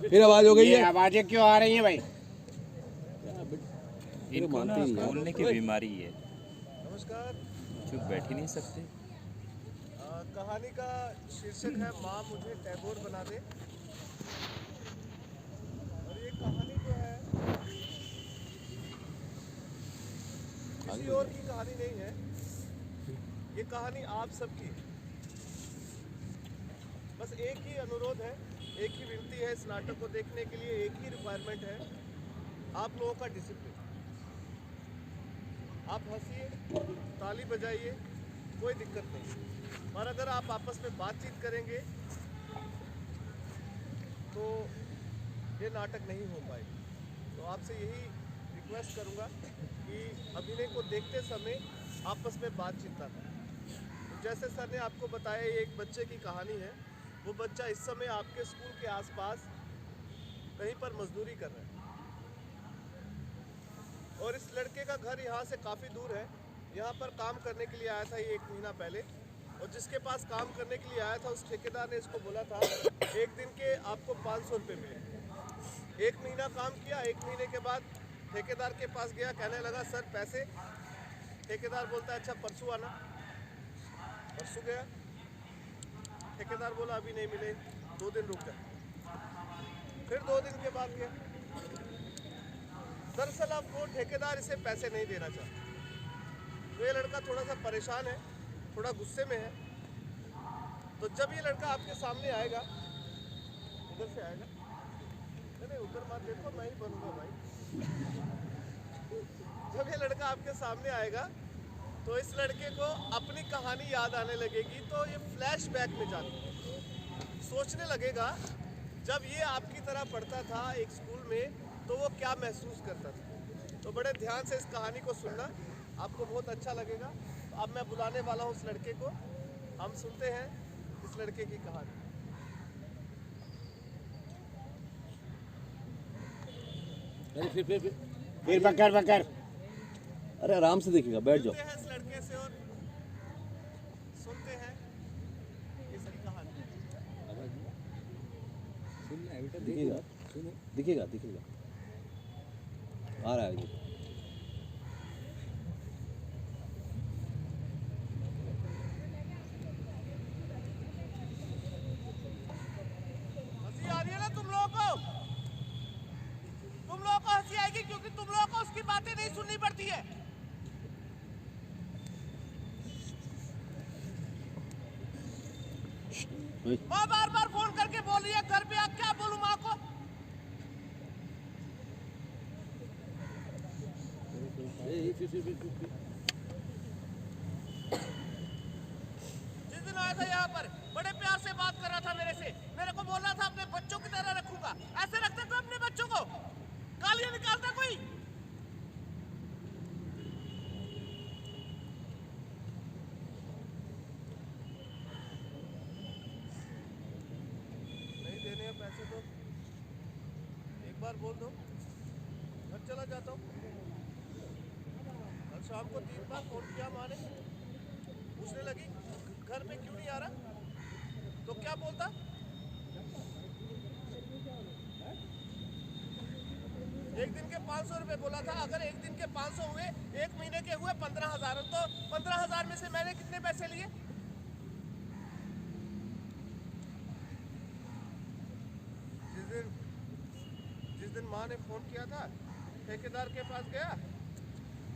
फिर आवाज हो गई है। आवाजें क्यों आ रही हैं भाई? इनको ना बोलने की बीमारी है, नमस्कार। चुप बैठ ही नहीं सकते। कहानी का शीर्षक है माँ मुझे टैगोर बना दे। और ये कहानी जो है किसी और की कहानी नहीं है, ये कहानी आप सबकी है। बस एक ही अनुरोध है, एक ही विनती है इस नाटक को देखने के लिए, एक ही रिक्वायरमेंट है, आप लोगों का डिसिप्लिन। आप हंसिए, ताली बजाइए, कोई दिक्कत नहीं, पर अगर आप आपस में बातचीत करेंगे तो ये नाटक नहीं हो पाएगा। तो आपसे यही रिक्वेस्ट करूंगा कि अभिनय को देखते समय आपस में बातचीत ना करें। जैसे सर ने आपको बताया, ये एक बच्चे की कहानी है। वो बच्चा इस समय आपके स्कूल के आसपास कहीं पर मजदूरी कर रहा है और इस लड़के का घर यहाँ से काफ़ी दूर है। यहाँ पर काम करने के लिए आया था ये 1 महीना पहले, और जिसके पास काम करने के लिए आया था उस ठेकेदार ने इसको बोला था 1 दिन के आपको 500 रुपये मिलेंगे। 1 महीना काम किया, 1 महीने के बाद ठेकेदार के पास गया, कहने लगा सर पैसे। ठेकेदार बोलता है अच्छा परसों आना। परसों गया, ठेकेदार बोला अभी नहीं मिले, 2 दिन रुक जा। फिर 2 दिन के बाद गया। दरअसल अब वो ठेकेदार इसे पैसे नहीं देना चाहता। तो ये लड़का थोड़ा सा परेशान है, थोड़ा गुस्से में है। तो जब ये लड़का आपके सामने आएगा, उधर से आएगा, नहीं उधर मत देखो, मैं ही बनूंगा भाई। जब ये लड़का आपके सामने आएगा तो इस लड़के को अपनी कहानी याद आने लगेगी। तो ये फ्लैशबैक में जाता सोचने लगेगा जब ये आपकी तरह पढ़ता था एक स्कूल में तो वो क्या महसूस करता था। तो बड़े ध्यान से इस कहानी को सुनना, आपको बहुत अच्छा लगेगा। तो अब मैं बुलाने वाला हूँ उस लड़के को, हम सुनते हैं इस लड़के की कहानी। फिर पकड़। अरे आराम से देखिएगा, बैठ जाओ। सुनते हैं इस लड़के से और सुनते हैं इसकी कहानी। दिखेगा आ रहा है जी। हंसी आ रही है ना तुम लोगों को? तुम लोगों को हंसी आएगी क्योंकि तुम लोगों को उसकी बातें नहीं सुननी पड़ती है। माँ बार बार फोन करके बोल रही है घर पे, आप क्या बोलूं माँ को? जिस दिन आया था यहाँ पर बड़े प्यार से बात कर रहा था मेरे से, मेरे को बोल रहा था अपने बच्चों की तरह रखूंगा। ऐसे रखते थे अपने बच्चों को? गालियां निकालता कोई? नहीं देने हैं पैसे तो एक बार बोल दो, घर चला जाता हूँ। कल शाम को 3 बार फोन किया माँ ने, पूछने लगी घर पे क्यों नहीं आ रहा, तो क्या बोलता? एक दिन के 500 रुपए बोला था। अगर एक दिन के 500 हुए, 1 महीने के हुए 15,000, तो 15,000 में से मैंने कितने पैसे लिए? जिस दिन माँ ने फोन किया था, ठेकेदार के पास गया,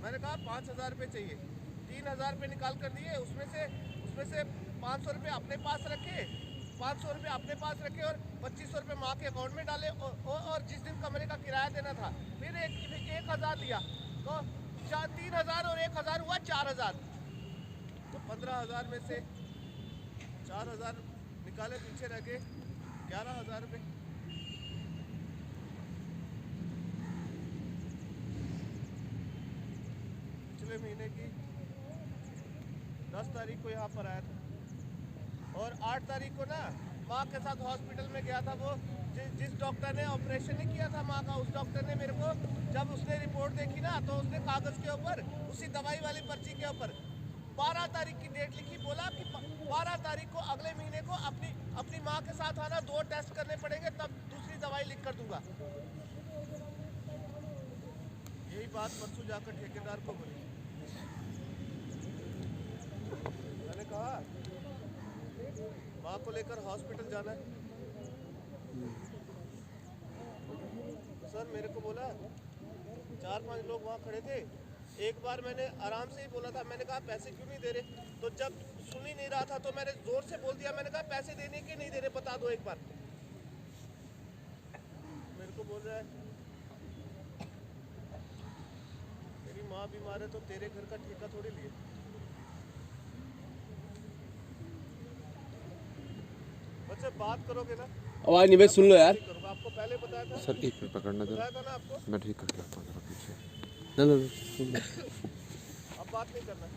मैंने कहा 5,000 रुपये चाहिए। 3,000 रुपये निकाल कर दिए, उसमें से 500 रुपये अपने पास रखे, 500 रुपये अपने पास रखे और 2500 रुपये माँ के अकाउंट में डाले। और जिस दिन कमरे का किराया देना था फिर 1,000 दिया। तो 3,000 और 1,000 हुआ 4,000। तो 15,000 में से 4,000 निकाले, पीछे रह गए 11,000 रुपये। पिछले महीने की 10 तारीख को यहाँ पर आया था और 8 तारीख को ना माँ के साथ हॉस्पिटल में गया था। वो जिस डॉक्टर ने ऑपरेशन नहीं किया था माँ का, उस डॉक्टर ने मेरे को जब उसने रिपोर्ट देखी ना तो उसने कागज़ के ऊपर, उसी दवाई वाली पर्ची के ऊपर 12 तारीख की डेट लिखी, बोला कि 12 तारीख को अगले महीने को अपनी माँ के साथ आना, 2 टेस्ट करने पड़ेंगे, तब दूसरी दवाई लिख कर दूंगा। यही बात परसों जाकर ठेकेदार को बोली। मैंने कहा माँ को लेकर हॉस्पिटल जाना है। सर मेरे को बोला 4-5 लोग वहाँ खड़े थे। एक बार मैंने आराम से ही बोला था, मैंने कहा पैसे क्यों नहीं दे रहे, तो जब सुन ही नहीं रहा था तो मैंने जोर से बोल दिया, मैंने कहा पैसे देने के नहीं दे रहे, बता दो एक बार। मेरे को बोल रहा है तेरी माँ बीमार है तो तेरे घर का ठेका थोड़ी लिए। बच्चे बात करोगे ना, आवाज नहीं भाई, सुन लो यार। करूँगा। आपको पहले बताया था, सर एक मिनट पकड़ना दो, बताया था ना आपको। मैं ठीक कर लेता हूँ जरा पीछे। ना ना सुन लो। अब बात नहीं करना।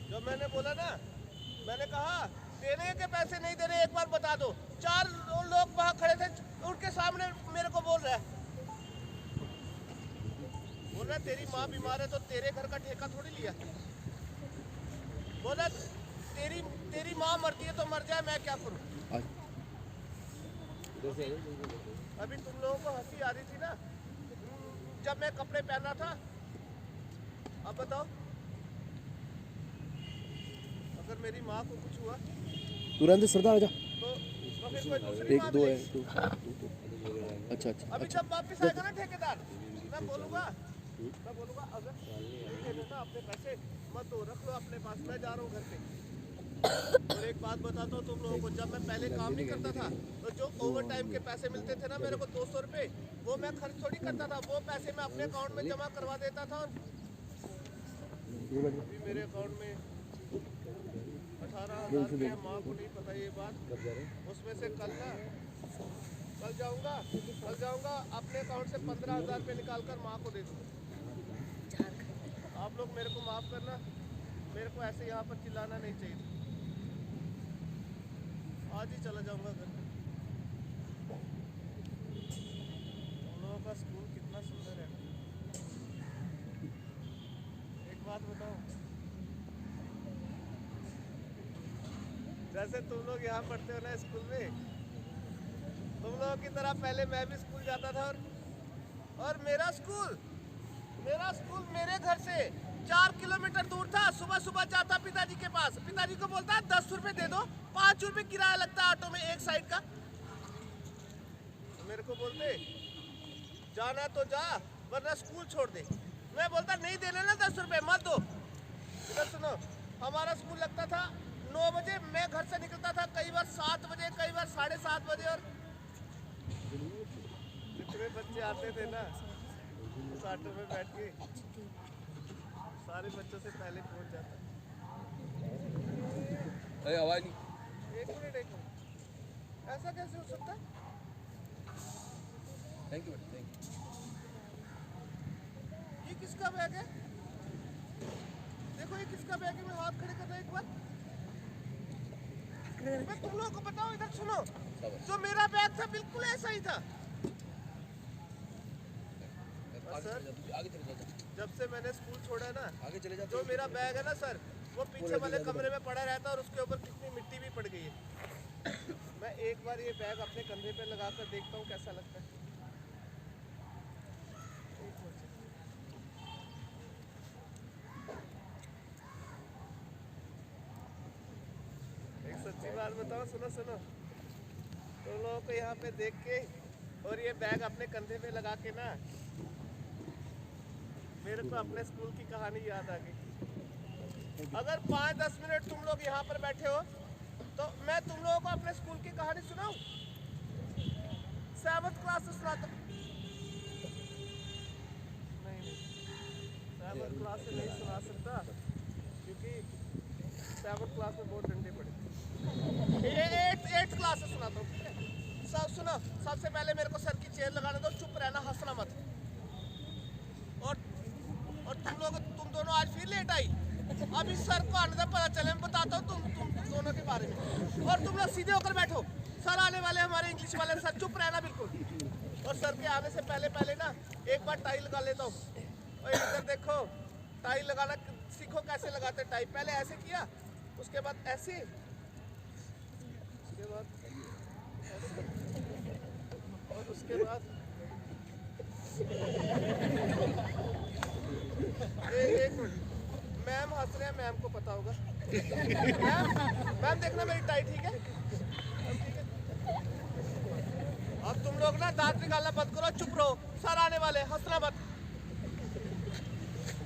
जब मैंने बोला ना, मैंने कहा देने के पैसे नहीं दे रहे, एक बार बता दो। 4 लोग वहाँ खड़े थे, उनके सामने मेरे को बोल रहा है तेरी माँ बीमार है तो तेरे घर का ठेका थोड़ी लिया। बोला तेरी माँ मरती है तो मर जाए, मैं क्या करूँ। अभी तुम लोगों को हंसी आ रही थी ना जब मैं कपड़े पहना था। अब बताओ अगर मेरी माँ को कुछ हुआ तुरंत सरदार आजा। तो फिर कोई दूसरी एक माँ दो है मिलेगी। अच्छा अच्छा अभी जब वापस आएगा ना ठेकेदार, मैं बोलूँगा अगर नहीं ना अपने पैसे मत दो, रख लो अपने पास, मैं जा रहा हूँ घर पे। और एक बात बताता हूँ तुम लोगों को, जब मैं पहले काम नहीं करता था तो जो ओवर टाइम के पैसे मिलते थे ना मेरे को 200 रुपये, वो मैं खर्च थोड़ी करता था, वो पैसे मैं अपने अकाउंट में जमा करवा देता था। अभी मेरे अकाउंट में 18,000 रुपये, माँ को नहीं पता ये बात। उसमें से कल जाऊँगा अपने अकाउंट से 15,000 रुपये निकाल कर माँ को दे दूँगा। आप लोग मेरे को माफ़ करना, मेरे को ऐसे यहाँ पर चिल्लाना नहीं चाहिए। आज ही चला जाऊँगा घर। उन लोगों का स्कूल कितना सुंदर है। एक बात बताओ, जैसे तुम लोग यहाँ पढ़ते हो ना स्कूल में, तुम लोगों की तरह पहले मैं भी स्कूल जाता था। और मेरा स्कूल मेरे घर से 4 किलोमीटर दूर था। सुबह सुबह जाता पिताजी के पास, पिताजी को बोलता 10 रुपए दे दो, 5 रुपए किराया लगता ऑटो में एक साइड का। तो मेरे को बोलते जाना तो जा वरना स्कूल छोड़ दे। मैं बोलता नहीं देने ना 10 रुपए मत दो। इधर सुनो, हमारा स्कूल लगता था 9 बजे, मैं घर से निकलता था कई बार 7 बजे, कई बार 7:30 बजे। और जितने बच्चे आते थे ना उस ऑटो में बैठ के सारे बच्चों से पहले पहुंच जाता। आवाज नहीं। एक मिनट ऐसा कैसे हो सकता है? Thank you thank you. ये किसका बैग है? देखो ये किसका बैग है, मैं हाथ खड़े कर रहा एक बार। मैं तुम लोगों को बताऊं, इधर सुनो, जो मेरा बैग था बिल्कुल ऐसा ही था। सर जब से मैंने स्कूल छोड़ा ना, आगे चले जाते जो मेरा बैग है ना सर, वो पीछे वाले कमरे में पड़ा रहता है और उसके ऊपर कितनी मिट्टी भी पड़ गई है। मैं एक बार ये बैग अपने कंधे पे लगा कर देखता हूँ कैसा लगता है। एक सच्ची बात बताओ, सुनो तुम लोगों को यहाँ पे देख के और ये बैग अपने कंधे पे लगा के ना मेरे को अपने स्कूल की कहानी याद आ गई। अगर 5-10 मिनट तुम लोग यहाँ पर बैठे हो तो मैं तुम लोगों को अपने स्कूल की कहानी सुनाऊं। 7th क्लास से सुनाता। नहीं 7th क्लास से नहीं सुना सकता क्योंकि 7th क्लास में बहुत डंडे पड़े। 8th क्लास से सुनाता हूँ। सब सुनो, सबसे पहले मेरे को सर की चेयर लगाने दो, चुप रहना, हंसना मत। और तुम दोनों आज फिर लेट आई। अभी सर को आने का पता चले, मैं बताता हूँ तुम दोनों के बारे में। और तुम लोग सीधे होकर बैठो, सर आने वाले हमारे इंग्लिश वाले। सर चुप रहना बिल्कुल। और और सर के आने से पहले पहले ना एक बार टाई लगा लेता हूँ। और इधर देखो, टाई लगाना सीखो कैसे लगाते टाई। पहले ऐसे किया, उसके बाद ऐसे, उसके बाद ऐसे, और उसके बाद एक मिनट, मैम हंस रहे हैं, मैम को पता होगा। मैम देखना मेरी टाई ठीक है? ठीक है। अब तुम लोग ना दांत निकालना बंद करो, चुप रहो। सर आने वाले, हंसना मत,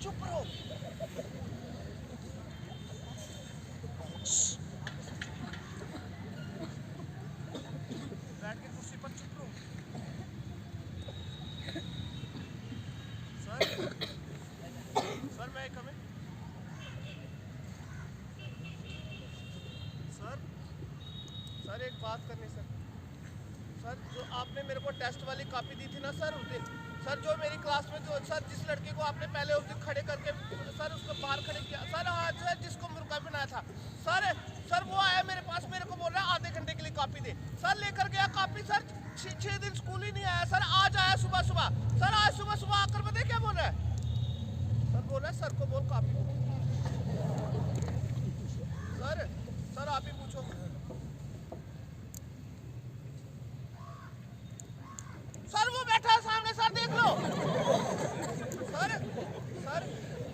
चुप रहो। बैठ के कुर्सी पर चुप रहो। सर, सर मैं कम इन। सर एक बात करनी सर। सर जो आपने मेरे को टेस्ट वाली कॉपी दी थी ना सर उस दिन, सर जो मेरी क्लास में जो सर जिस लड़के को आपने पहले उस दिन खड़े करके सर उसको बाहर खड़े किया सर, आज सर जिसको मुर्गा बनाया था सर, सर वो आया मेरे पास, मेरे को बोल रहा है आधे घंटे के लिए कॉपी दे। सर लेकर गया कॉपी, सर 6 दिन स्कूल ही नहीं आया सर। आज आया सुबह सुबह। सर आज सुबह सुबह आकर बताए क्या बोल रहा है? सर बोल रहा है सर को बोल कॉपी। सर सर आप ही पूछो। सर वो बैठा है सामने, सर देख लो। सर सर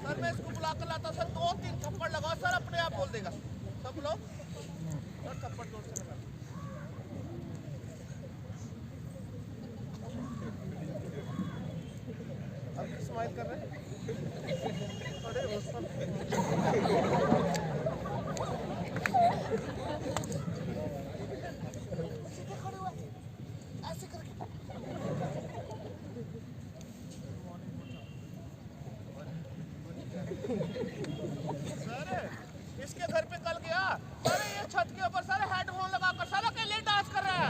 सर मैं इसको बुला कर लाता सर, 2-3 थप्पड़ लगाओ सर, अपने आप बोल देगा। सब लोग सर थप्पड़ जोर से लगा। अब स्माइल कर रहे हैं। अरे वो सब सीधे खड़े हुए ऐसे करके। सर इसके घर पे कल गया सर, ये छत के ऊपर सर हेडफोन लगाकर सर अकेले डांस कर रहा है।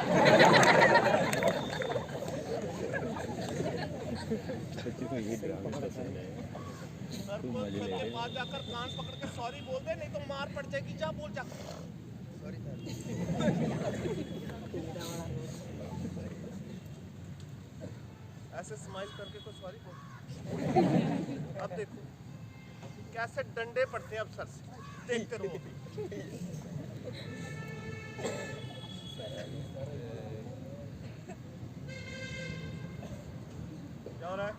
सर को सर के पास जाकर कान पकड़ के सॉरी बोल दे, नहीं तो मार पड़ जाएगी। जा बोल जा सॉरी। ऐसे स्माइल करके को सॉरी बोल। अब देखो कैसे डंडे पड़ते हैं अब सर से, देखते रहो। क्या हो रहा है?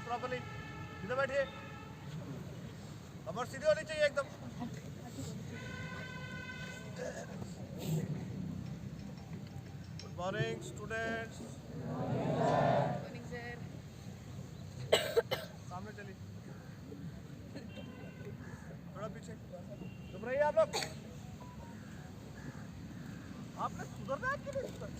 प्रॉपर्ली इधर बैठिए, कमर सीधी होनी चाहिए एकदम। Good morning students. सामने चलिए, थोड़ा पीछे चुप रहिए आप लोग। आपने सुधरना है कि नहीं सुधरना?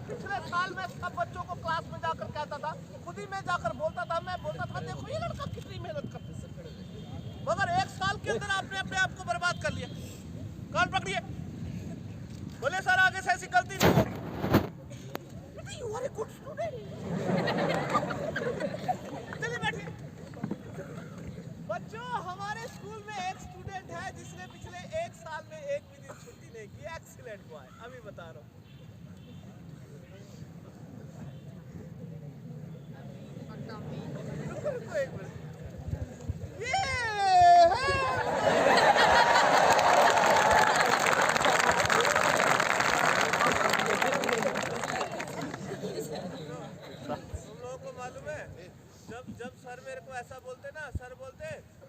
पिछले साल मैं सब बच्चों को क्लास में जाकर कहता था, खुद ही मैं जाकर बोलता था, मैं बोलता था देखो ये लड़का कितनी मेहनत करते हैं, मगर 1 साल के अंदर आपने अपने आप को बर्बाद कर लिया। कान पकड़िए, बोले सर आगे से ऐसी गलती नहीं होगी। You are a good student. चलिए बैठिए। बच्चों हमारे स्कूल में एक स्टूडेंट है जिसने पिछले 1 साल में एक भी दिन छुट्टी नहीं की। एक्सीलेंट बॉय, अभी बता रहा हूँ। रुको एक मिनट, ये मालूम है जब सर मेरे को ऐसा बोलते ना, सर बोलते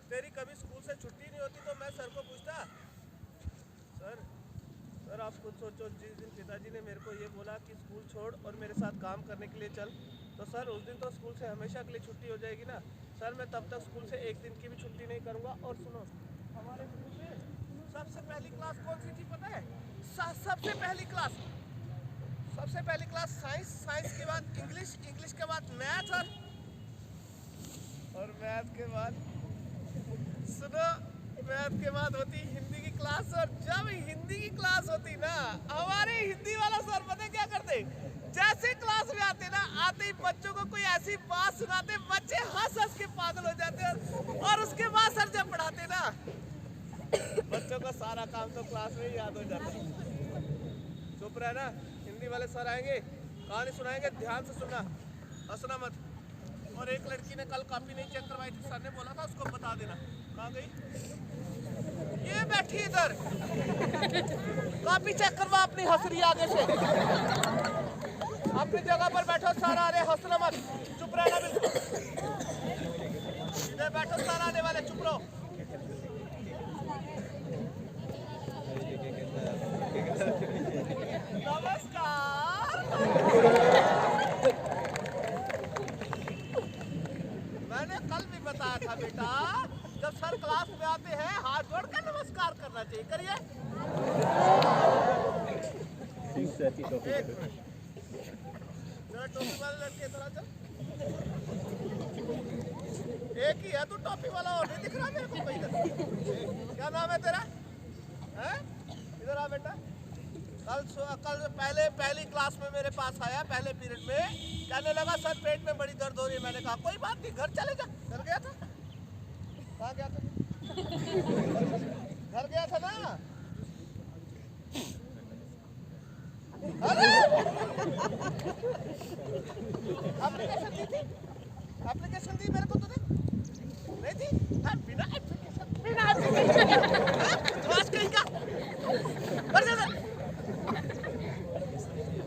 तेरी कभी स्कूल से छुट्टी नहीं होती, तो मैं सर को पूछता सर आप खुद सोचो, जिस दिन पिताजी ने मेरे को ये बोला कि स्कूल छोड़ और मेरे साथ काम करने के लिए चल, तो सर उस दिन तो स्कूल से हमेशा के लिए छुट्टी हो जाएगी ना सर। मैं तब तक स्कूल से 1 दिन की भी छुट्टी नहीं करूँगा। और सुनो, हमारे स्कूल में सबसे पहली क्लास कौन सी थी पता है? सबसे पहली क्लास साइंस, साइंस के बाद इंग्लिश, इंग्लिश के बाद मैथ, और मैथ के बाद सुनो, मैथ के बाद होती हिंदी की क्लास। और जब हिंदी की क्लास होती ना, हमारे हिंदी वाला सर पता क्या करते, जैसे क्लास में आते ना, आते ही बच्चों को कोई ऐसी बात सुनाते, बच्चे हंस हंस के पागल हो जाते। और उसके बाद सर जब पढ़ाते ना, बच्चों का सारा काम तो क्लास में ही याद हो जाता। चुप रहना। हिंदी वाले सर आएंगे, कहानी सुनाएंगे, ध्यान से सुनना, हंसना मत। और एक लड़की ने कल कॉपी नहीं चेक करवाई थी, सर ने बोला था उसको बता देना। कहाँ गई? ये बैठी इधर, कॉपी चेक करवा अपनी, हंस रही आगे से। अपनी जगह पर बैठो, सर आ रहे, हंसना मत, चुप रहना बिल्कुल। इधर बैठो, सर आने वाले, चुप रहो। नमस्कार। मैंने कल भी बताया था बेटा, जब सर क्लास में आते हैं हाथ जोड़कर नमस्कार करना चाहिए। करिए। एक मिनट, जरा टोपी वाले लड़के इधर आ जा। एक ही है तू टोपी वाला, और नहीं दिख रहा मेरे को कोई इधर। क्या नाम है तेरा? हैं? इधर आ बेटा। कल पहली क्लास में मेरे पास आया, पहले पीरियड में, कहने लगा सर पेट में बड़ी दर्द हो रही है। मैंने कहा कोई बात नहीं, घर चले जा। घर गया था? कहाँ गया था? घर गया था ना? अरे एप्लीकेशन दी थी, एप्लीकेशन दी मेरे को तूने? नहीं थी? हाँ, बिना एप्लीकेशन, बिना एप्लीकेशन आज कहीं का कर दे।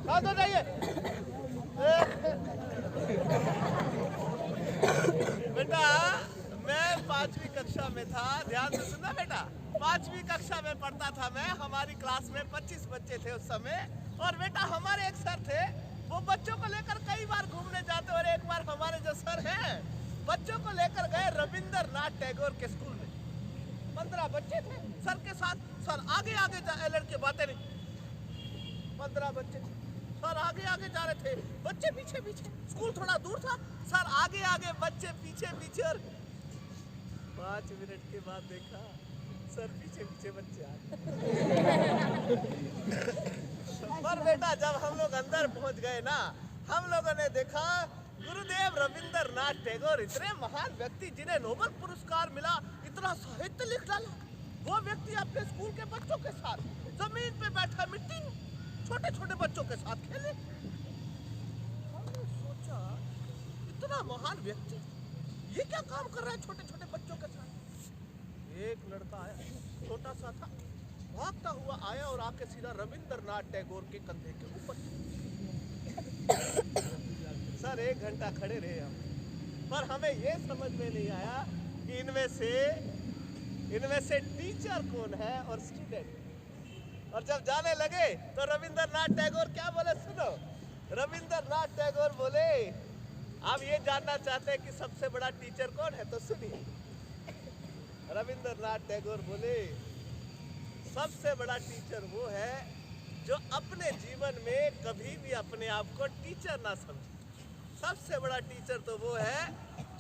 कहाँ तो जाइए बेटा। मैं 5वीं कक्षा में था, ध्यान से सुनना बेटा। 5वीं कक्षा में पढ़ता था मैं। हमारी क्लास में 25 बच्चे थे उस समय। और बेटा हमारे एक सर थे, वो बच्चों को लेकर कई बार घूमने जाते। और एक बार हमारे जो सर हैं, बच्चों को लेकर गए रविंद्रनाथ टैगोर के स्कूल में। 15 बच्चे थे सर के साथ। सर आगे आगे लड़के बातें नहीं। 15 बच्चे, सर आगे आगे जा रहे थे, बच्चे पीछे पीछे। स्कूल थोड़ा दूर था, सर आगे आगे, बच्चे पीछे पीछे। और 5 मिनट के बाद देखा सर पीछे पीछे बच्चे आ गए। पर बेटा जब हम लोग अंदर पहुंच गए ना, हम लोगों ने देखा गुरुदेव रविंद्रनाथ टैगोर, इतने महान व्यक्ति जिन्हें नोबेल पुरस्कार मिला, इतना साहित्य लिख डाला, वो व्यक्ति अपने स्कूल के बच्चों के साथ जमीन पे बैठा, मिट्टी में छोटे छोटे बच्चों के साथ खेले। हमने सोचा इतना महान व्यक्ति ये क्या काम कर रहा है छोटे छोटे बच्चों के साथ। एक लड़का आया, छोटा सा था, भागता हुआ आया और आके सीधा रविंद्रनाथ टैगोर के कंधे के ऊपर। सर 1 घंटा खड़े रहे हम, पर हमें ये समझ में नहीं आया कि इनमें से टीचर कौन है और स्टूडेंट। और जब जाने लगे तो रविंद्रनाथ टैगोर क्या बोले, सुनो। रविंद्रनाथ टैगोर बोले, आप ये जानना चाहते हैं कि सबसे बड़ा टीचर कौन है, तो सुनिए। रविंद्रनाथ टैगोर बोले, सबसे बड़ा टीचर वो है जो अपने जीवन में कभी भी अपने आप को टीचर ना समझे। सबसे बड़ा टीचर तो वो है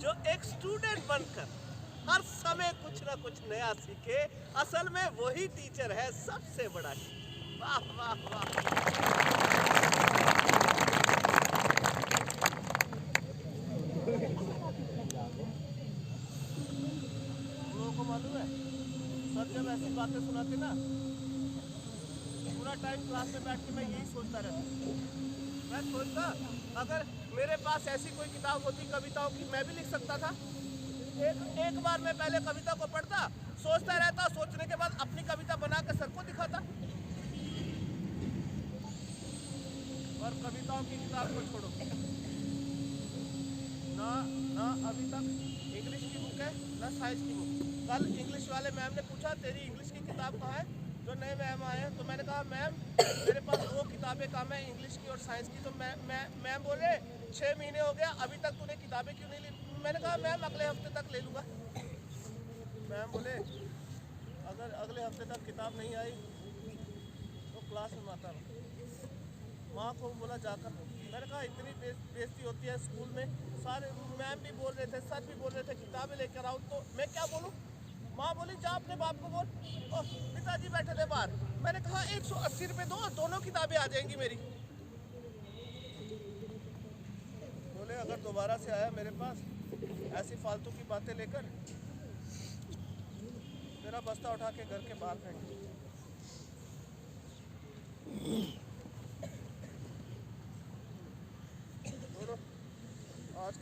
जो एक स्टूडेंट बनकर हर समय कुछ ना कुछ नया सीखे। असल में वही टीचर है सबसे बड़ा टीचर। वाह वाह वाह। लोगों को मालूम है सर जब ऐसी बातें सुनाते ना, पूरा टाइम क्लास में बैठ के मैं यही सोचता रहता। मैं सोचता अगर मेरे पास ऐसी कोई किताब होती कविताओं की, मैं भी लिख सकता था। एक बार मैं पहले कविता को पढ़ता, सोचता रहता, सोचने के बाद अपनी कविता बना के सर को दिखाता। और कविताओं की किताब को छोड़ो ना अभी तक इंग्लिश की बुक है ना साइंस की बुक। कल इंग्लिश वाले मैम ने पूछा तेरी इंग्लिश की किताब कहाँ है, जो नए मैम आए हैं। तो मैंने कहा मैम मेरे पास 2 किताबें कम है, इंग्लिश की और साइंस की। तो मैम बोले 6 महीने हो गया अभी तक तूने किताबें क्यों नहीं ली। मैंने कहा मैम अगले हफ्ते तक ले लूँगा। मैम बोले अगर अगले हफ्ते तक किताब नहीं आई तो क्लास में माता माँ को बोला जाकर। मैंने कहा इतनी बेइज्जती होती है स्कूल में, सारे मैम भी बोल रहे थे, सर भी बोल रहे थे किताबें लेकर आओ, तो मैं क्या बोलूँ। माँ बोली जा अपने बाप को बोल। और पिताजी बैठे थे बाहर। मैंने कहा 180 रुपये दो, दोनों किताबें आ जाएंगी मेरी। बोले अगर दोबारा से आया मेरे पास ऐसी फालतू की बातें लेकर, तेरा बस्ता उठा के घर के बाहर फेंक।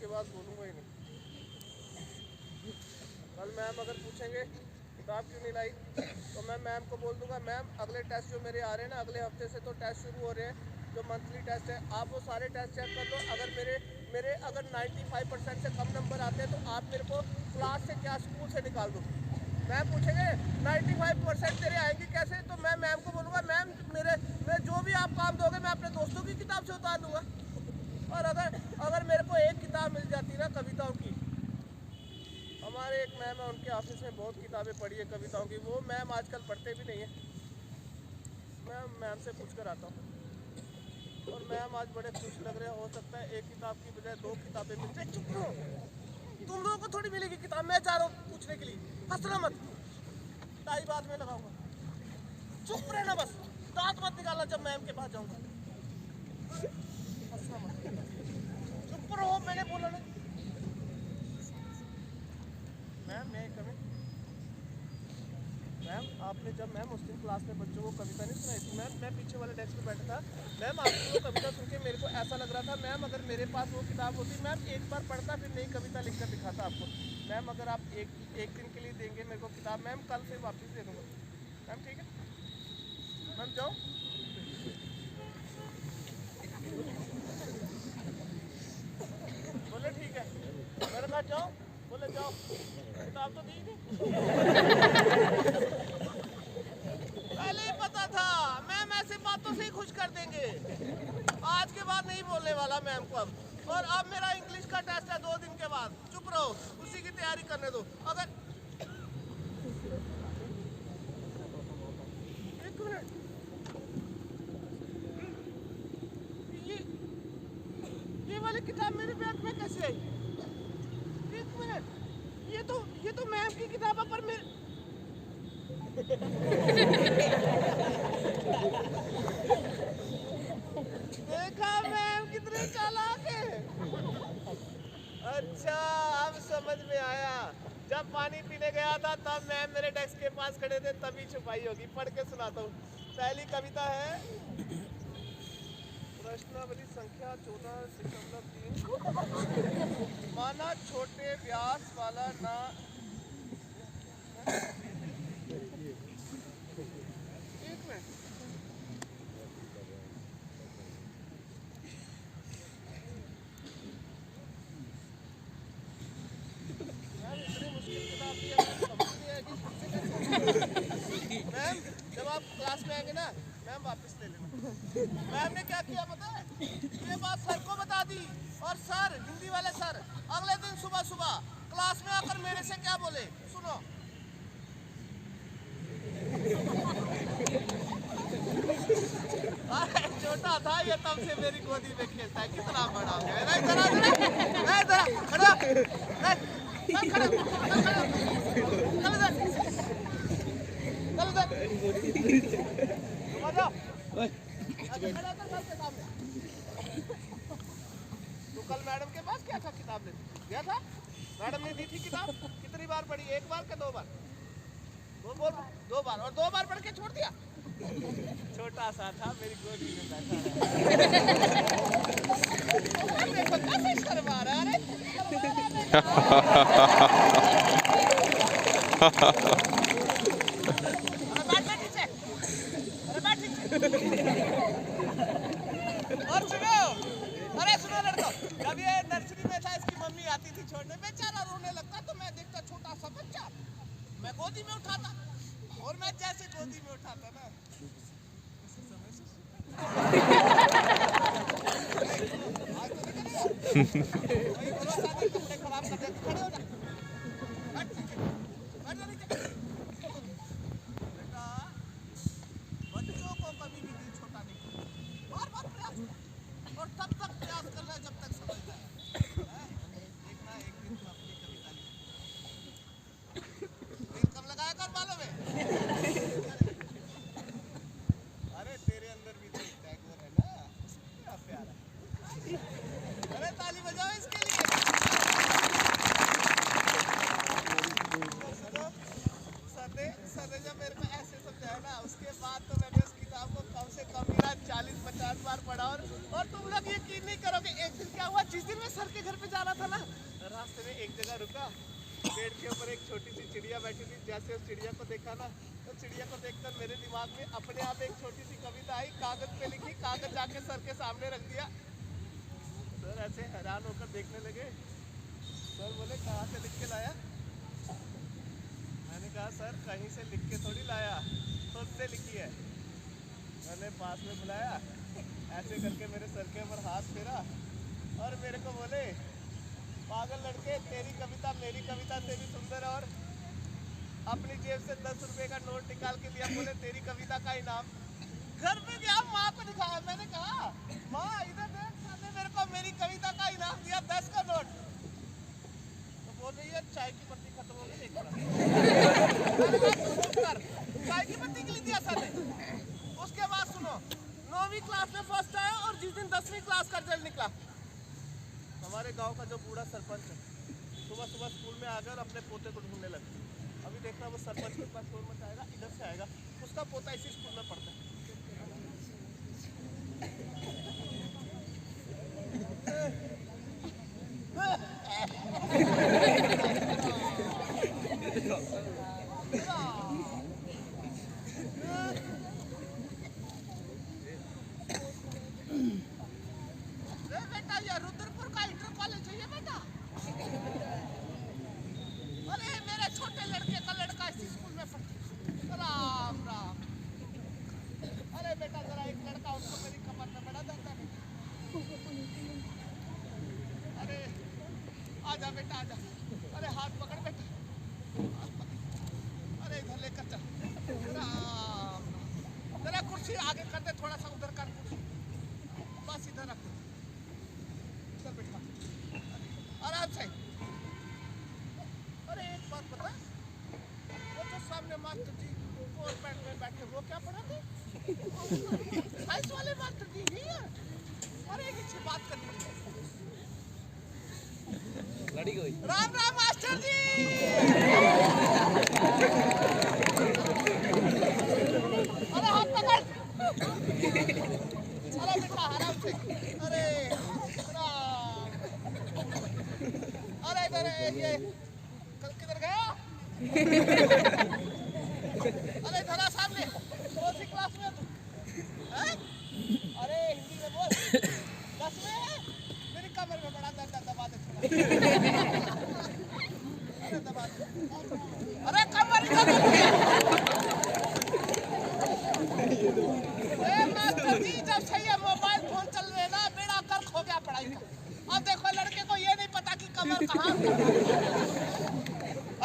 के बाद बोलूँगा ही नहीं। कल मैम अगर पूछेंगे किताब क्यों नहीं लाई तो मैं मैम को बोल दूंगा मैम अगले टेस्ट जो मेरे आ रहे हैं ना अगले हफ्ते से तो टेस्ट शुरू हो रहे हैं जो मंथली टेस्ट है आप वो सारे टेस्ट चेक कर लो। अगर मेरे अगर 95% से कम नंबर आते हैं तो आप मेरे को क्लास से क्या स्कूल से निकाल दो। मैम पूछेंगे 95% तेरे आएंगे कैसे तो मैं मैम को बोलूँगा मैम मेरे जो भी आप काम दोगे मैं अपने दोस्तों की किताब से उतार दूँगा। और अगर मेरे को एक किताब मिल जाती ना कविताओं की, हमारे एक मैम है उनके ऑफिस में बहुत किताबें पढ़ी है कविताओं की, वो मैम आजकल पढ़ते भी नहीं है। मैं मैम से पूछ कर आता हूँ और मैम आज बड़े खुश लग रहे हैं। हो सकता है एक किताब की बजाय 2 किताबें मिल जाए। चुप रहो, तुम लोगों को थोड़ी मिलेगी किताब, मैं जा रहा हूँ पूछने के लिए। हंसना मत, टाई बाद में लगाऊंगा। चुप रहना बस, दांत मत निकालना जब मैम के पास जाऊंगा। हंसना मत, चुप रहो, मैंने बोला ना। मैम मैं कमिंग। मैम आपने जब मैम उस दिन क्लास में बच्चों को कविता नहीं सुनाई थी मैम, मैं पीछे वाले डेस्क पे बैठा था मैम, आपकी वो कविता सुन के मेरे को ऐसा लग रहा था मैम अगर मेरे पास वो किताब होती मैम एक बार पढ़ता फिर नई कविता लिख कर दिखाता आपको। मैम अगर आप एक दिन के लिए देंगे मेरे को किताब मैम कल फिर वापस दे दूँगा मैम, ठीक है मैम। जाओ बोले ठीक है, मेरे पास जाओ, बोले जाओ, किताब तो दी नहीं। पहले ही पता था मैम ऐसे बातों से ही खुश कर देंगे, आज के बाद नहीं बोलने वाला मैम को अब। और अब मेरा इंग्लिश का टेस्ट है 2 दिन के बाद, चुप रहो, उसी की तैयारी करने दो। अगर एक मिनट, ये वाली किताब मेरे बैग में कैसे आई? एक मिनट, ये तो मैम की किताब है पर मेरे देखा मैम कितने चालाक है। अच्छा अब समझ में आया, जब पानी पीने गया था तब मैम मेरे डेस्क के पास खड़े थे तभी छुपाई होगी। पढ़ के सुनाता हूँ। पहली कविता है प्रश्नावली संख्या 14.3 माना छोटे व्यास वाला ना एक मिनट, इतनी मुश्किल किताब दी है समझ नहीं आएगी। मैम जब आप क्लास में आएंगे ना मैम वापस ले लेना। मैम ने क्या किया पता है, ये बात सर को बता दी और सर हिंदी वाले सर अगले दिन सुबह सुबह क्लास में आकर मेरे से क्या बोले सुनो। छोटा था ये तब से मेरी गोदी में खेलता है, कितना बड़ा हो गया। तो कल मैडम के पास क्या था किताब लेने गया था, मैडम ने दी थी किताब, कितनी बार पढ़ी, 1 बार क्या 2 बार? बोल 2 बार, और 2 बार पढ़ के छोड़ दिया। छोटा सा था मेरी गोदी में बैठा देखो कैसे शर्मा रहा है। और सुनो, अरे सुनो लड़को, जब ये नर्सरी में था इसकी मम्मी आती थी छोड़ने, बेचारा रोने लगता तो मैं देखता छोटा सा बच्चा, मैं गोदी में उठाता और मैं जैसे गोदी में उठाता ना कपड़े खराब कर देते, खड़े हो जा। बेटा बच्चों को कभी भी दिल छोटा नहीं करना, बार-बार प्रयास करो और तब तक प्रयास करना जब तक समझ में आए। देखना एक दिन तू अपनी कविता लिख, कब लगाया कर बालों में। अरे तेरे अंदर भी तो एक टैगोर है ना, क्या प्यारा। अरे ताली बजाओ इसके लिए। सर ने जब मेरे को ऐसे समझाया ना उसके बाद तो मैंने उस किताब को कम से कम मेरा 40-50 बार पढ़ा। और तुम लोग यकीन नहीं करोगे, एक दिन क्या हुआ, जिस दिन मैं सर के घर पे जा रहा था ना, रास्ते में एक जगह रुका, पेड़ के ऊपर एक छोटी सी चिड़िया बैठी थी। जैसे उस चिड़िया को देखा ना, तो चिड़िया को देखकर मेरे दिमाग में अपने आप एक छोटी सी कविता आई, कागज पे लिखी, कागज जाके सर के सामने रख दिया। सर ऐसे हैरान होकर देखने लगे। सर बोले कहाँ से लिख के लाया? मैंने कहा सर कहीं से लिख के थोड़ी लाया, खुद से लिखी है। मैंने पास में बुलाया, ऐसे करके मेरे सर के ऊपर हाथ फेरा और मेरे को बोले, पागल लड़के, तेरी कविता मेरी कविता से भी सुंदर। और अपनी जेब से 10 रुपए का नोट निकाल के दिया, बोले तेरी कविता का इनाम। घर पे गया, माँ को दिखाया। मैंने कहा माँ इधर देख, सर ने मेरे को मेरी कविता का इनाम दिया, 10 का नोट। तो बोल रही है चाय की पत्ती खत्म हो गई, चाय की पत्ती के लिए दिया सर ने। उसके बाद सुनो, 9वीं क्लास में फर्स्ट आया और जिस दिन 10वीं क्लास का रिजल्ट निकला, हमारे गांव का जो बूढ़ा सरपंच है, सुबह सुबह स्कूल में आकर अपने पोते को ढूंढने लगे। अभी देखना वो सरपंच के पास शोर मचाएगा, इधर से आएगा, उसका पोता इसी स्कूल में पढ़ता है। बेटा ये रुद्रपुर का इंटर कॉलेज है ये बेटा। अरे मेरे छोटे लड़के का लड़का इसी स्कूल में पढ़ता। राम राम। अरे बेटा जरा एक लड़का, उसको मेरी कमर में बड़ा दर्द है। अरे आजा बेटा आजा। अरे हाथ पकड़ बेटा, अरे इधर लेकर चल। राम जरा कुर्सी आगे कर दे, थोड़ा सा उधर कर कुर्सी, बस इधर रख, इधर बैठा आराम से। अरे एक बात बता, वो जो सामने मास्टर जी कोट पैंट में बैठे, वो क्या पढ़ाते? साइंस वाले मास्टर जी ही है। अरे एक अच्छी बात करनी है। राम राम मास्टर जी। अरे हाथ पकड़, अरे बेटा आराम से। अरे राम, अरे इधर ये किधर गया? अरे इधर आ सामने, कौन सी क्लास में तू? अरे हिंदी में बोल, 10 में है? मेरी कमर में बड़ा दर्द, दबा दे थोड़ा। अरे दबा दे, अरे कमर मास्टर जी जब से ये मोबाइल फोन चल रहे ना, बेड़ा गर्क हो गया पढ़ाई का। अब देखो लड़के को ये नहीं पता कि कमर कहाँ।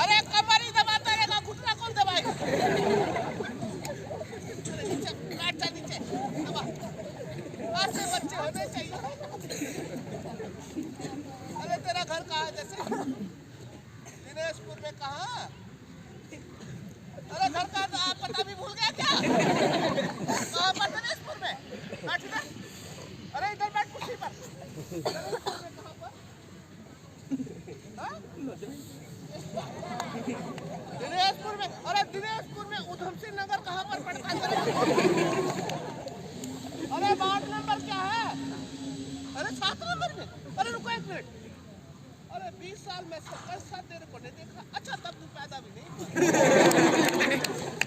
अरे कमर ही दबाता रहेगा, घुटना कौन दबाएगा? अरे नीचे बैठ जा, नीचे दबा। ऐसे बच्चे होने चाहिए। अरे तेरा घर कहाँ है? जैसे दिनेशपुर में कहाँ? अरे घर का पता भी भूल गया क्या? कहाँ पर? दिनेशपुर में। बैठ इधर, अरे इधर बैठ कुर्सी पर। दिनेशपुर में कहाँ पर? दिनेशपुर में। अरे दिनेशपुर में उधम सिंह नगर कहाँ पर पड़ता है? अरे वार्ड नंबर क्या है? अरे 7 नंबर में। अरे रुको 1 मिनट। अरे 20 साल में 70 साल तेरे को नहीं देखा। अच्छा तब तू पैदा भी नहीं।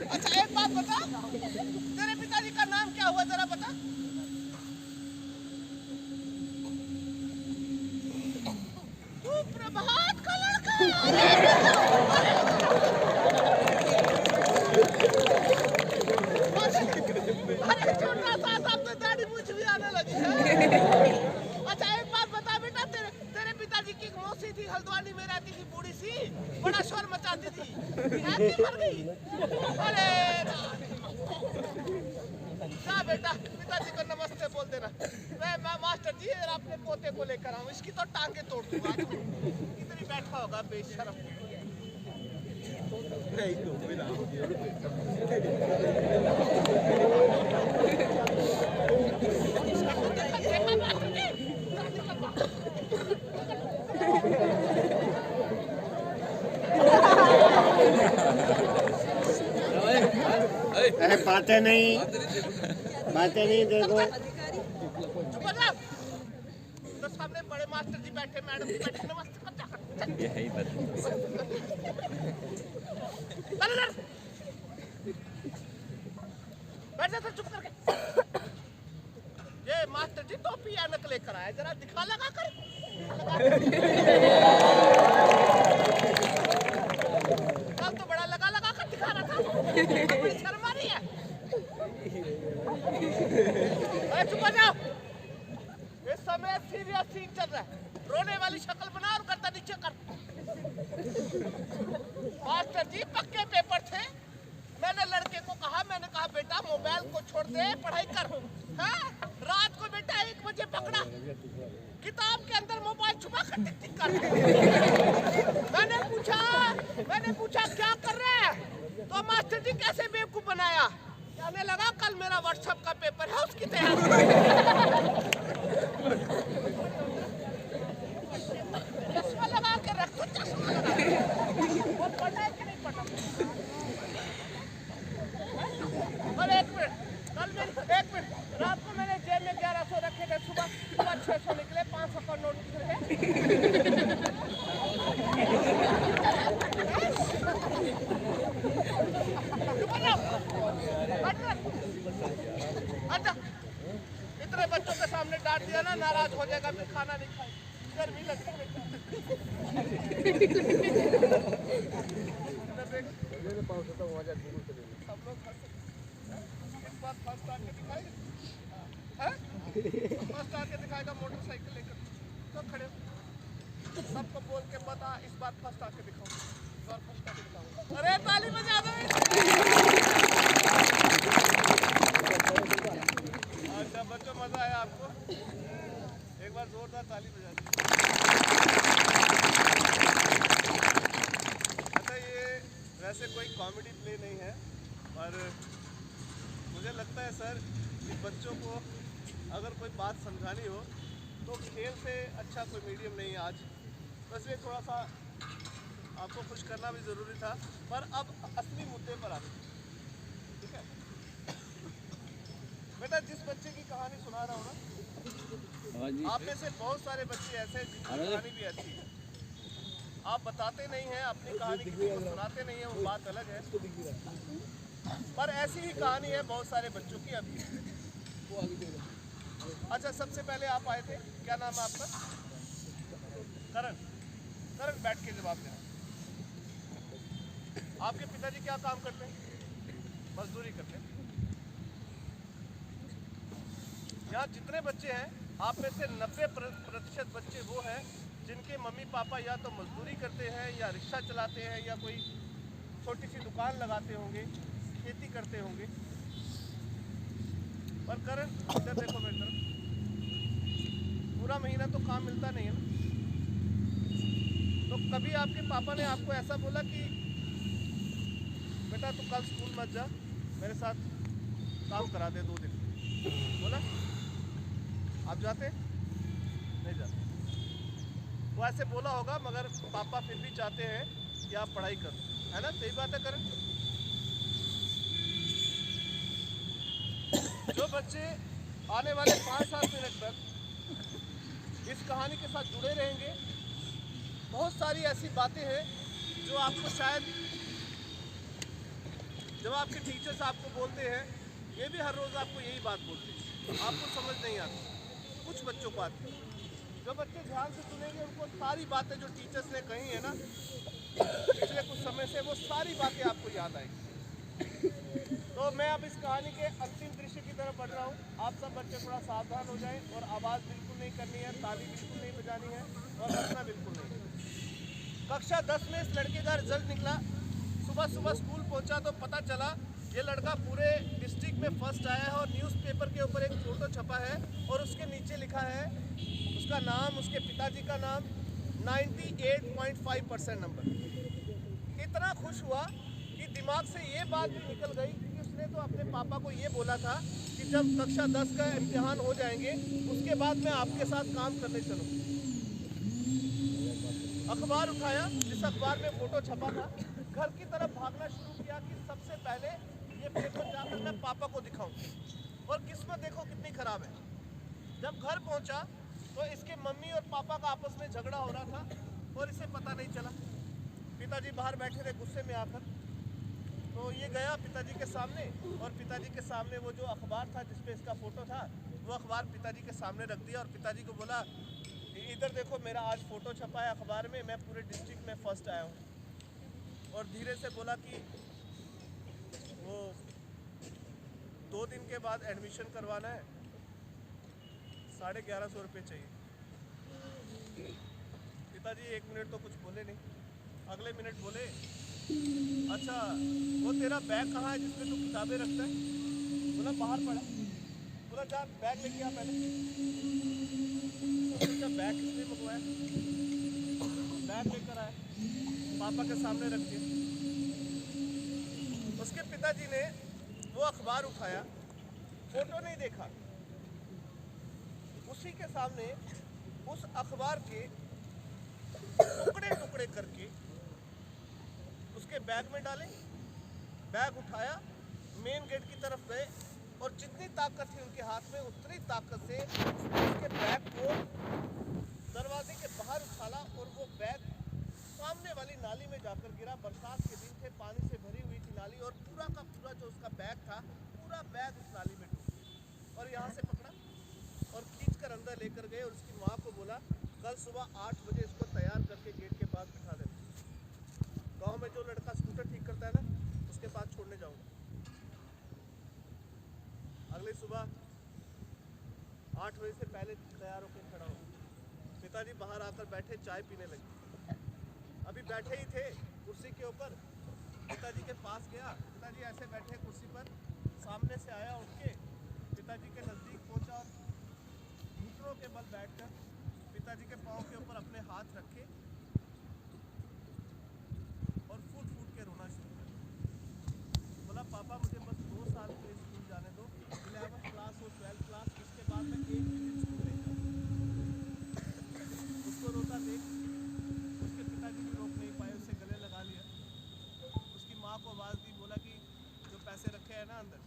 अच्छा एक बात बता, तेरे पिताजी का नाम क्या हुआ जरा बता। तू प्रभात का लड़का। अरे छोटा सा अब तो दाढ़ी मूंछ भी आने लगी है। अच्छा एक बात बता बेटा, तेरे पिताजी की मौसी थी हल्द्वानी में रहती थी, बूढ़ी सी, बड़ा शोर मचाती थी, मर गई। अरे जा बेटा, पिताजी को नमस्ते बोल देना। मैं मास्टर जी अपने पोते को लेकर आऊँ, इसकी तो टांगे तोड़ दूंगा। इधर ही बैठा होगा बेशरम। पाते नहीं। बातें नहीं देखो। चुप हो जाओ। तो सामने बड़े मास्टर जी बैठे, मैडम जी बैठे, नमस्ते कर जा। यही बदल बैठ जा चुप करके। ये मास्टर जी टोपी या नकल लेकर आए, जरा दिखा लगा कर। कल तो बड़ा लगा लगा कर दिखा रहा था, बड़ी शर्म आ रही है। अरे चुप हो जाओ। इस समय सीरियस सीन चल रहा है, रोने वाली शक्ल बना और गर्दन नीचे कर। मास्टर जी पक्के पेपर थे, मैंने लड़के को कहा, मैंने कहा बेटा मोबाइल को छोड़ दे, पढ़ाई कर। हाँ? रात को बेटा 1 बजे पकड़ा, किताब के अंदर मोबाइल छुपा कर टिक टिक कर। मैंने पूछा क्या कर रहे हैं? तो मास्टर जी कैसे बेवकूफ बनाया, कहने लगा कल मेरा व्हाट्सएप का पेपर है, उसकी तैयारी। चश्मा लगा के रख दो, चश्मा लगा। वो पढ़ा है कि नहीं पढ़ा? और 1 मिनट, कल मेरी 1 मिनट, रात को मैंने जेब में 1100 रखे थे, सुबह 600 निकले, 500 का नोट निकले। इतने बच्चों के सामने डांट दिया ना, नाराज हो जाएगा, फिर खाना नहीं खाएगा, गर्मी लगती है। सब लोग इस बार फर्स्ट आके दिखाएगा, फर्स्ट आके दिखाएगा मोटरसाइकिल लेकर। तो खड़े सबको बोल के बता, इस बार फर्स्ट आके दिखाओ, इस बार फर्स्ट आके दिखाओ। अरे ताली बजा दो। अच्छा बच्चों, मजा आया आपको? एक बार जोरदार ताली बजा दो। अच्छा, ये वैसे कोई कॉमेडी प्ले नहीं है, और मुझे लगता है सर कि बच्चों को अगर कोई बात समझानी हो तो खेल से अच्छा कोई मीडियम नहीं है आज। बस ये थोड़ा सा आपको खुश करना भी ज़रूरी था, पर अब असली मुद्दे पर आते हैं, ठीक है? बेटा, जिस बच्चे की कहानी सुना रहा हूँ ना, आप में से बहुत सारे बच्चे ऐसे हैं जिनकी कहानी भी ऐसी है। आप बताते नहीं हैं अपनी कहानी, किसी को सुनाते नहीं हैं, वो बात अलग है, पर ऐसी ही कहानी है बहुत सारे बच्चों की अभी। अच्छा, सबसे पहले आप आए थे, क्या नाम है आपका? करण। करण, बैठ के जवाब देना। आपके पिताजी क्या काम करते हैं? मजदूरी करते हैं। यहाँ जितने बच्चे हैं, आप में से 90% बच्चे वो हैं जिनके मम्मी पापा या तो मजदूरी करते हैं, या रिक्शा चलाते हैं, या कोई छोटी सी दुकान लगाते होंगे, खेती करते होंगे। पर करण, इधर देखो मेरी तरफ, पूरा महीना तो काम मिलता नहीं है ना। तो कभी आपके पापा ने आपको ऐसा बोला कि बेटा तू कल स्कूल मत जा, मेरे साथ काम करा दे 2 दिन? बोला? आप जाते? नहीं जाते। वो ऐसे बोला होगा, मगर पापा फिर भी चाहते हैं कि आप पढ़ाई करो, है ना? सही बात है करण? जो बच्चे आने वाले 5-7 मिनट तक इस कहानी के साथ जुड़े रहेंगे, बहुत सारी ऐसी बातें हैं जो आपको शायद, जब आपके टीचर्स आपको बोलते हैं, ये भी हर रोज़ आपको यही बात बोलते हैं, आपको समझ नहीं आती, कुछ बच्चों को आती है। जो बच्चे ध्यान से सुनेंगे, उनको सारी बातें जो टीचर्स ने कही है ना पिछले कुछ समय से, वो सारी बातें आपको याद आएंगी। तो मैं अब इस कहानी के अंतिम दृश्य की तरफ बढ़ रहा हूँ। आप सब बच्चे थोड़ा सावधान हो जाएं, और आवाज़ बिल्कुल नहीं करनी है, ताली बिल्कुल नहीं बजानी है, और हंसना बिल्कुल नहीं। कक्षा 10 में इस लड़के का रिजल्ट निकला। सुबह सुबह स्कूल पहुंचा तो पता चला ये लड़का पूरे डिस्ट्रिक्ट में फर्स्ट आया है, और न्यूज़पेपर के ऊपर एक फ़ोटो छपा है, और उसके नीचे लिखा है उसका नाम, उसके पिताजी का नाम, 98.5% नंबर। इतना खुश हुआ कि दिमाग से ये बात भी निकल गई कि उसने तो अपने पापा को ये बोला था कि जब कक्षा 10 का इम्तिहान हो जाएंगे उसके बाद मैं आपके साथ काम करने चलूँगा। अखबार उठाया, जिस अखबार में फ़ोटो छपा था, घर की तरफ भागना शुरू किया कि सबसे पहले ये पेपर जाकर मैं पापा को दिखाऊं। और किस्मत देखो कितनी खराब है। जब घर पहुंचा तो इसके मम्मी और पापा का आपस में झगड़ा हो रहा था और इसे पता नहीं चला। पिताजी बाहर बैठे थे गुस्से में आकर, तो ये गया पिताजी के सामने और पिताजी के सामने वो जो अखबार था जिसपे इसका फोटो था वो अखबार पिताजी के सामने रख दिया और पिताजी को बोला इधर देखो मेरा आज फोटो छपा है अखबार में, मैं पूरे डिस्ट्रिक्ट में फर्स्ट आया हूँ। और धीरे से बोला कि वो 2 दिन के बाद एडमिशन करवाना है, 1150 रुपये चाहिए। पिताजी 1 मिनट तो कुछ बोले नहीं, अगले मिनट बोले अच्छा वो तेरा बैग कहाँ है जिसमें तू किताबें रखता है? बोला बाहर पड़ा। बोला जा बैग लेके आ पहले। सोचा बैग किसने मंगवाया? बैग लेकर आया, पापा के सामने रख दिया। उसके पिताजी ने वो अखबार उठाया, फोटो नहीं देखा, उसी के सामने उस अखबार के टुकड़े टुकड़े करके उसके बैग में डाले। बैग उठाया, मेन गेट की तरफ गए और जितनी ताकत थी उनके हाथ में उतनी ताकत से उसके बैग को दरवाजे के बाहर उछाला और वो बैग सामने वाली नाली में जाकर गिरा। बरसात के दिन थे, पानी से भरी हुई थी नाली और पूरा का पूरा जो उसका बैग था पूरा बैग उस नाली में डूब। और यहाँ से पकड़ा और खींच कर अंदर लेकर गए और उसकी माँ को बोला कल सुबह 8 बजे इसको तैयार करके गेट के पास बिठा देना। गांव में जो लड़का स्कूटर ठीक करता है ना उसके पास छोड़ने जाऊंगा। अगली सुबह 8 बजे से पहले तैयार होकर खड़ा हो। पिताजी बाहर आकर बैठे, चाय पीने लगे। अभी बैठे ही थे कुर्सी के ऊपर, पिताजी के पास गया। पिताजी ऐसे बैठे कुर्सी पर, सामने से आया उठ के पिताजी के नज़दीक पहुंचा और घुटनों के बल बैठकर पिताजी के पाँव के ऊपर अपने हाथ रखे और फूट फूट के रोना शुरू कर। बोला पापा मुझे बस 2 साल के स्कूल जाने दो, 11th क्लास और 12th क्लास, इसके बाद मैं 1 भी दिन स्कूल नहीं जाऊँगा। उसको रोता देख उसके पिताजी भी रोक नहीं पाए, उससे गले लगा लिया। उसकी माँ को आवाज़ दी, बोला कि जो पैसे रखे हैं ना अंदर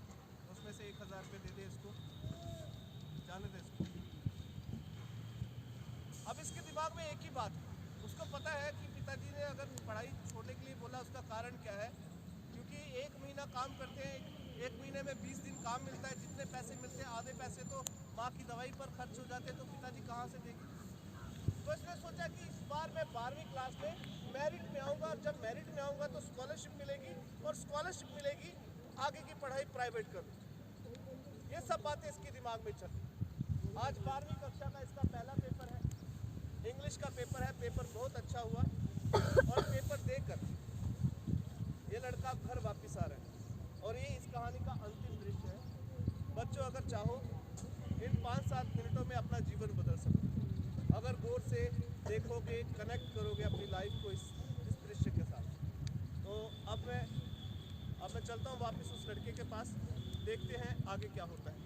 उसमें से 1000 रुपये दे दे इसको, जाने दे इसको। अब इसके दिमाग में एक ही बात है, उसको पता है कि पिताजी ने अगर पढ़ाई छोड़ने के लिए बोला उसका कारण क्या है, क्योंकि 1 महीना काम करते हैं, 1 महीने में 20 दिन काम मिलता है, जितने पैसे मिलते हैं आधे पैसे तो माँ की दवाई पर खर्च हो जाते हैं, तो पिताजी कहाँ से देंगे। तो इसने सोचा कि इस बार मैं 12वीं क्लास में मेरिट में आऊँगा और जब मेरिट में आऊँगा तो स्कॉलरशिप मिलेगी और स्कॉलरशिप मिलेगी आगे की पढ़ाई प्राइवेट करूँ। ये सब बातें इसके दिमाग में चल। आज 12वीं कक्षा का इसका पहला पेपर है, इंग्लिश का पेपर है। पेपर बहुत अच्छा हुआ और पेपर देकर ये लड़का घर वापस आ रहा है और ये इस कहानी का अंतिम दृश्य है। बच्चों अगर चाहो इन 5-7 मिनटों में अपना जीवन बदल सकते हो, अगर गौर से देखोगे, कनेक्ट करोगे अपनी लाइफ को इस दृश्य के साथ। तो अब मैं चलता हूँ वापस उस लड़के के पास, देखते हैं आगे क्या होता है।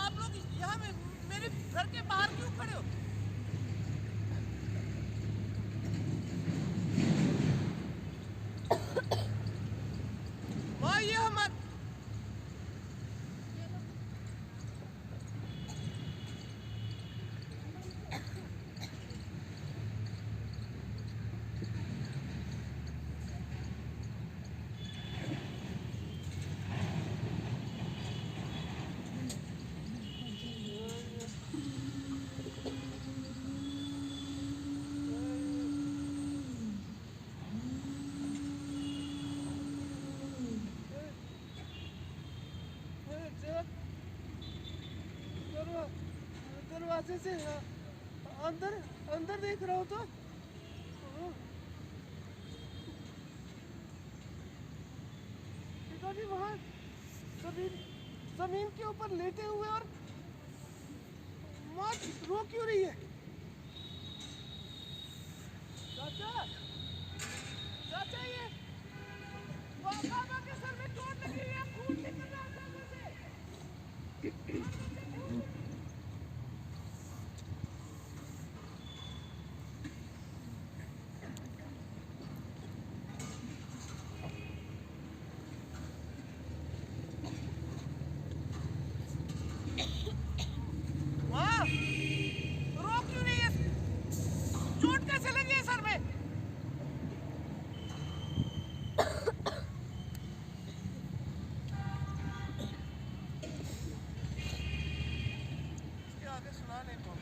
आप लोग यहाँ मेरे घर के बाहर क्यों खड़े हो? भाई ये हमारे दरवाजे से अंदर अंदर देख रहा हूँ तो पिताजी वहाँ जमीन के ऊपर लेटे हुए और माँ रो क्यों रही है? चाचा चाचा ये बाबा के सर में चोट लगी है, खून निकल रहा है अंदर से। माँ रो क्यों नहीं है? चोट कैसे लगी है सर में? इसके आगे सुना नहीं पाऊँ,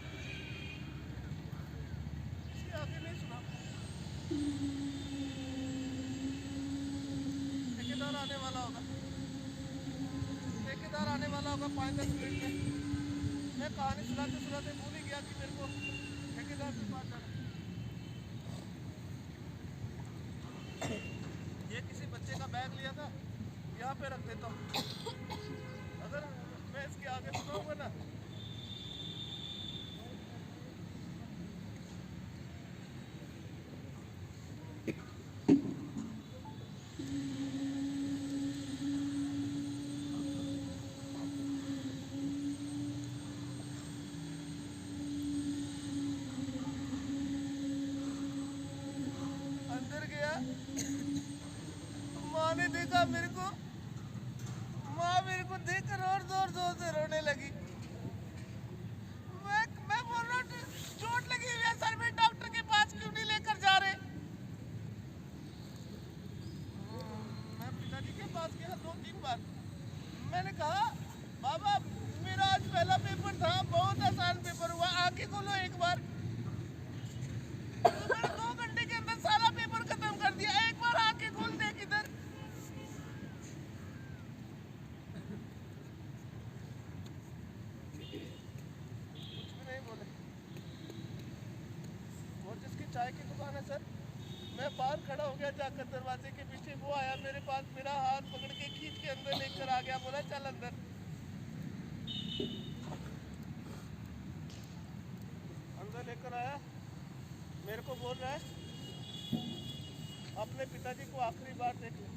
इसके आगे नहीं सुना। ठेकेदार आने वाला होगा, ठेकेदार आने वाला होगा 5-10 मिनट में। मैं कहानी सुनाते सुनाते भूल ही गया कि मेरे को ठेकेदार के पास जाना। ये किसी बच्चे का बैग लिया था, यहाँ पे रख देता हूँ। अगर मैं इसके आगे सुनाऊंगा ना अंदर गया, माँ ने देखा मेरे को, माँ मेरे को देखकर और जोर जोर से रोने लगी। मैं बोल रहा हूँ चोट लगी हुई है सर में, डॉक्टर के पास क्यों नहीं लेकर जा रहे? मैं पिताजी के पास गया 2-3 बार। मैंने कहा बाबा मेरा आज पहला पेपर था, बहुत आसान पेपर हुआ, आंखें खोलो एक बार। तो मैंने 2 घंटे के अंदर सारा पेपर खत्म कर दिया, एक बार आंखें खोल दे किधर। कुछ भी नहीं बोले। और जिसकी चाय की दुकान है सर, मैं बाहर खड़ा हो गया जाकर दरवाजे के पीछे, वो आया मेरे पास, मेरा हाथ पकड़ के खींच के अंदर लेकर आ गया, बोला चल अंदर। अंदर लेकर आया, मेरे को बोल रहा है अपने पिताजी को आखिरी बार देख लो।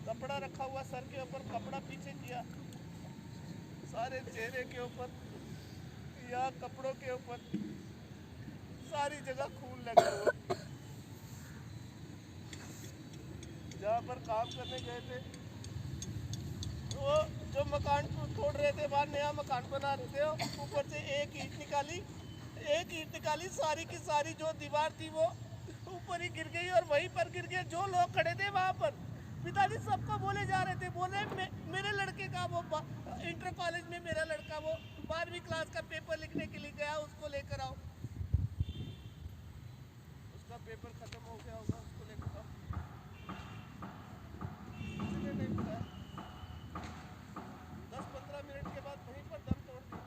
कपड़ा रखा हुआ सर के ऊपर, कपड़ा पीछे किया, सारे चेहरे के ऊपर या कपड़ों के ऊपर सारी जगह खून लगा हुआ। जहाँ पर काम करने गए थे, वो जो मकान को तोड़ रहे थे, वहाँ नया मकान बना रहे थे, ऊपर से एक ईंट निकाली, सारी की सारी जो दीवार थी वो ऊपर ही गिर गई और वहीं पर गिर गए। जो लोग खड़े थे वहाँ पर, पिताजी सबको बोले जा रहे थे, बोले मेरे लड़के का वो इंटर कॉलेज में मेरा लड़का वो 12वीं क्लास का पेपर लिखने के लिए गया, उसको लेकर आओ। उसका पेपर खत्म हो गया होगा, उसको लेकर आओ। इसलिए नहीं बुलाया। 10-15 मिनट के बाद वहीं पर दम तोड़ दिया।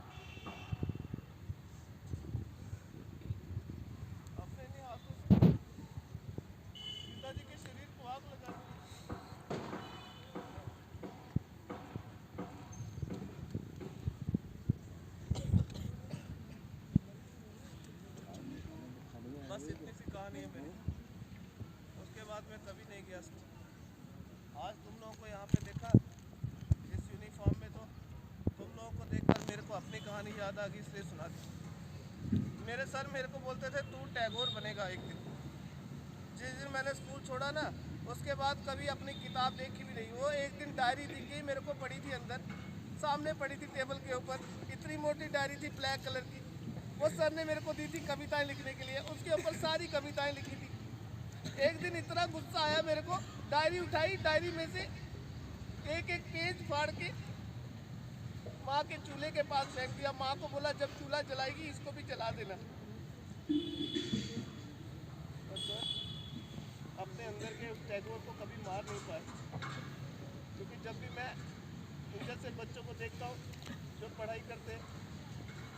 अपने नहीं हाथों से पिताजी के शरीर को आग लगा दी। बस इतनी सी कहानी है मेरी। उसके बाद मैं कभी नहीं गया। आज तुम लोगों को यहाँ पे देखा इस यूनिफॉर्म में, तो तुम लोगों को देखकर मेरे को अपनी कहानी याद आ गई, इसलिए सुना दी। मेरे सर मेरे को बोलते थे तू टैगोर बनेगा एक दिन। जिस दिन मैंने स्कूल छोड़ा ना, उसके बाद कभी अपनी किताब देखी भी नहीं। वो एक दिन डायरी दिख गई मेरे को, पड़ी थी अंदर, सामने पड़ी थी टेबल के ऊपर, इतनी मोटी डायरी थी ब्लैक कलर की। वो सर ने मेरे को दी थी कविताएं लिखने के लिए, उसके ऊपर सारी कविताएं लिखी थी। एक दिन इतना गुस्सा आया मेरे को, डायरी उठाई, डायरी में से एक एक पेज फाड़ के माँ के चूल्हे के पास फेंक दिया। माँ को बोला जब चूल्हा जलाएगी इसको भी जला देना। और सर अपने अंदर के उस टैगोर को कभी मार नहीं पाए, क्योंकि जब भी मैं इन जैसे बच्चों को देखता हूँ जो पढ़ाई करते हैं,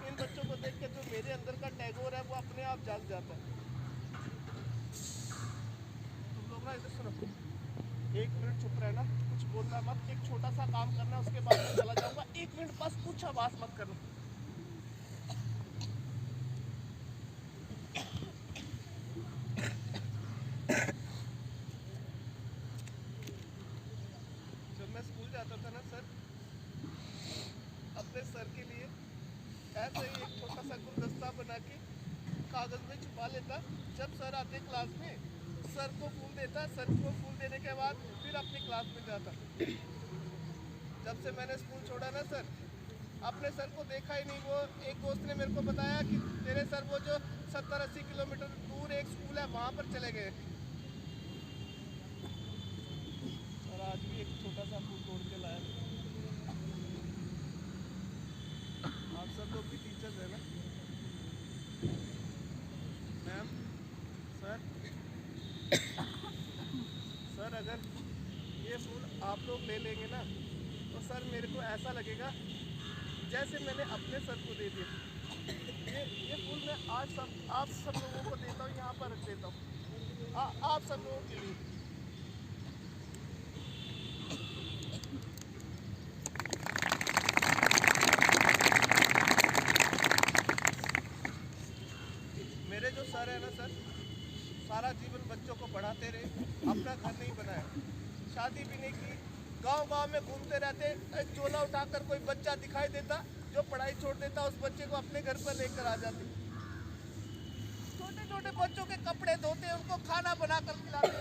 इन बच्चों को देख के जो मेरे अंदर का टैगोर है वो अपने आप जाग जाता है। तुम लोग ना इधर सुनो, 1 मिनट चुप रहना, कुछ बोलना मत, एक छोटा सा काम करना, उसके बाद मैं चला जाऊंगा। 1 मिनट बस कुछ आवाज मत करना। जब मैं स्कूल जाता था ना सर, अपने सर के लिए ऐसे ही एक छोटा सा गुलदस्ता बना के कागज में छुपा लेता। जब सर आते क्लास में, सर को फूल देता, सर को फूल देने के बाद फिर अपनी क्लास में जाता। जब से मैंने स्कूल छोड़ा ना सर, अपने सर को देखा ही नहीं। वो एक दोस्त ने मेरे को बताया कि तेरे सर वो जो 70-80 किलोमीटर दूर एक स्कूल है वहाँ पर चले गए। और आज भी एक छोटा सा फूल तोड़ के लाया। आप सब लोग भी टीचर्स हैं ना मैम, सर। सर अगर ये फूल आप लोग ले लेंगे ना तो सर मेरे को ऐसा लगेगा जैसे मैंने अपने सर को दे दिया। ये फूल मैं आज आप सब लोगों को देता हूँ, यहाँ पर रख देता हूँ आप सब लोगों के लिए। मेरे जो सर है ना सर, सारा जीवन बच्चों को पढ़ाते रहे, अपना घर नहीं बनाया, शादी भी नहीं की, गांव-गांव में घूमते रहते। एक चोला उठाकर कोई बच्चा दिखाई देता जो पढ़ाई छोड़ देता, उस बच्चे को अपने घर पर लेकर आ जाते। छोटे छोटे बच्चों के कपड़े धोते, उनको खाना बनाकर खिलाते,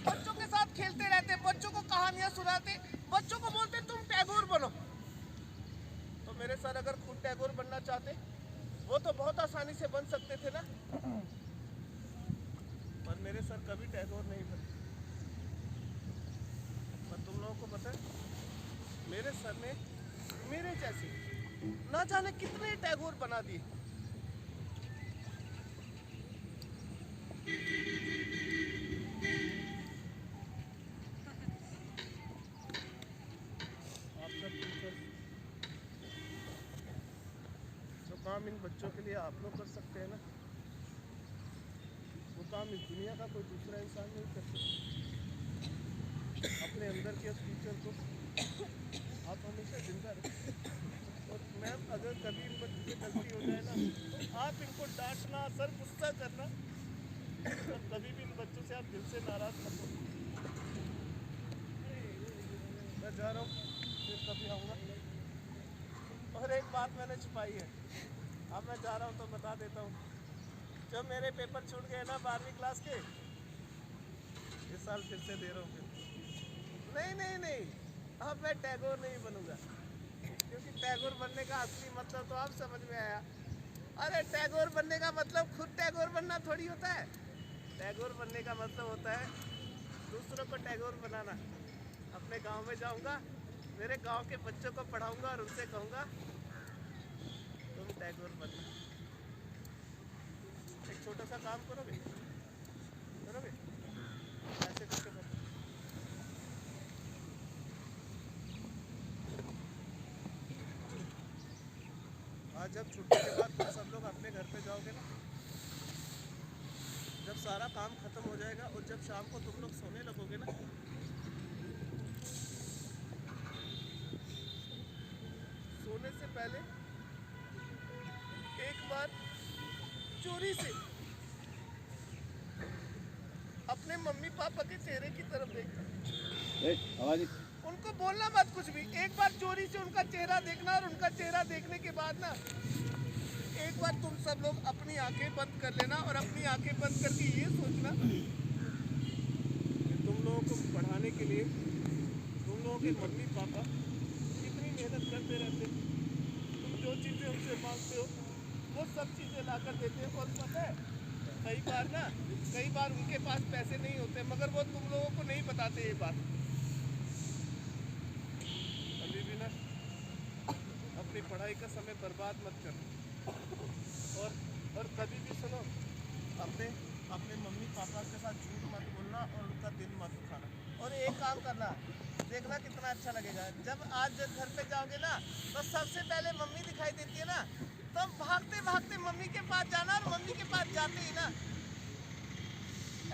बच्चों के साथ खेलते रहते, बच्चों को कहानियां सुनाते, बच्चों को बोलते तुम टैगोर बनो। तो मेरे सर अगर खुद टैगोर बनना चाहते वो तो बहुत आसानी से बन सकते थे ना, पर मेरे सर कभी टैगोर नहीं बने। पर तुम लोगों को पता है, मेरे सर ने मेरे जैसे ना जाने कितने टैगोर बना दिए। आप सब टीचर्स, जो काम इन बच्चों के लिए आप लोग कर सकते हैं ना, वो काम इस दुनिया का कोई दूसरा इंसान नहीं कर सकता। अपने अंदर के उस टीचर को आप हमेशा जिंदा रखें। और मैम अगर कभी इन बच्चों से गलती हो जाए ना तो आप इनको डांटना, सर गुस्सा करना, और कभी भी इन बच्चों से आप दिल से नाराज मत हो। मैं जा रहा हूँ, फिर कभी आऊँगा। और एक बात मैंने छुपाई है, अब मैं जा रहा हूँ तो बता देता हूँ। जब मेरे पेपर छूट गए ना 12वीं क्लास के, इस साल फिर से दे रहा हूँ। नहीं, अब मैं टैगोर नहीं बनूंगा, क्योंकि टैगोर बनने का असली मतलब तो आप समझ में आया। अरे टैगोर बनने का मतलब खुद टैगोर बनना थोड़ी होता है। टैगोर बनने का मतलब होता है दूसरों को टैगोर बनाना। अपने गांव में जाऊंगा, मेरे गांव के बच्चों को पढ़ाऊंगा और उनसे कहूंगा तुम टैगोर बनना। एक छोटा सा काम करोगे ऐसे करके बताओ। आज जब छुट्टी के बाद तुम सब लोग अपने घर पे जाओगे ना, जब सारा काम खत्म हो जाएगा और जब शाम को तुम लोग सोने लगोगे ना, सोने से पहले एक बार चोरी से अपने मम्मी पापा के चेहरे की तरफ देखना। आवाज उनको बोलना मत कुछ भी, एक बार चोरी से उनका चेहरा देखना, और उनका चेहरा देखने के बाद ना एक बार तुम सब लोग अपनी आंखें बंद कर लेना, और अपनी आंखें बंद करके ये सोचना कि तुम लोगों को पढ़ाने के लिए तुम लोगों के मम्मी पापा कितनी मेहनत करते रहते, तुम जो चीज़ें उनसे मांगते हो वो सब चीज़ें ला कर देते हैं। और पता है कई बार उनके पास पैसे नहीं होते, मगर वो तुम लोगों को नहीं बताते ये बात। अभी भी ना अपनी पढ़ाई का समय बर्बाद मत करना, और कभी भी सुनो, अपने मम्मी पापा के साथ झूठ मत बोलना और उनका दिल मत दुखाना। और एक काम करना, देखना कितना अच्छा लगेगा जब आज घर पे जाओगे ना तो सबसे पहले मम्मी दिखाई देती है ना, तब पास जाना और मम्मी के पास जाते ही ना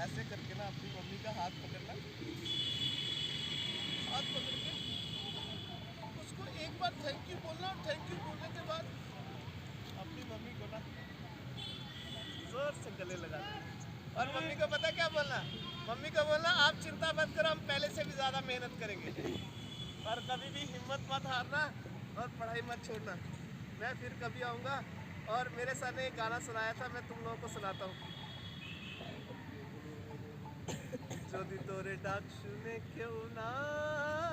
ऐसे करके ना अपनी मम्मी का हाथ पकड़ना, हाथ पकड़ के उसको एक बार थैंक यू बोलना और थैंक यू बोलने के बाद अपनी मम्मी को ना जोर से गले लगाना और मम्मी को पता क्या बोलना, मम्मी को बोलना आप चिंता मत करो, हम पहले से भी ज़्यादा मेहनत करेंगे और कभी भी हिम्मत मत हारना और पढ़ाई मत छोड़ना। मैं फिर कभी आऊँगा और मेरे सर ने एक गाना सुनाया था, मैं तुम लोगों को सुनाता हूँ। যদি তোরে ডাক শুনে কেউ না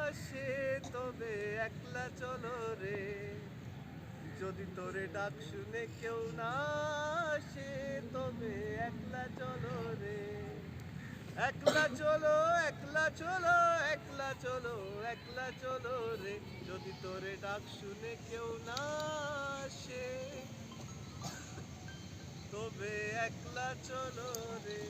আসে তবে একলা চলো রে, যদি তোরে ডাক শুনে কেউ না আসে তবে একলা চলো রে, একলা চলো একলা চলো একলা চলো একলা চলো রে, যদি তোরে ডাক শুনে কেউ না আসে তবে একলা চলো রে।